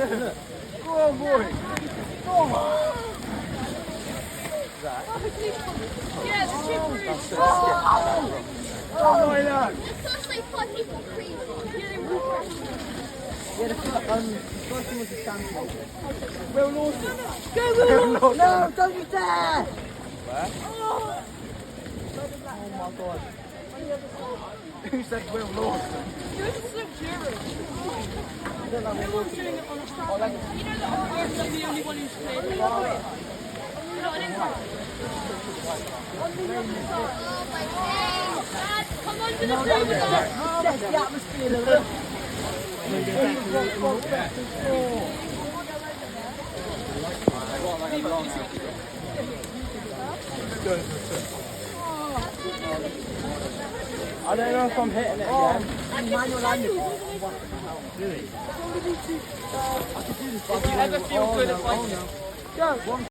Go on, boy. Go on. Yeah, the super is. Oh, my lad. It's just like 5 people crazy. Yeah, the first one was a stand. Will Lawson. Go, Will. No, don't you dare! Oh, my God. Who said Will Lawson? Yours is so curious. I don't know what Everyone's doing it on a Saturday. You know that I'm the only one who's played it. No, I didn't. Oh my God. Dad, come on to the pool with us. Set the atmosphere a little. I don't know if I'm hitting it again. Manual landing. If you ever feel good at like... Go.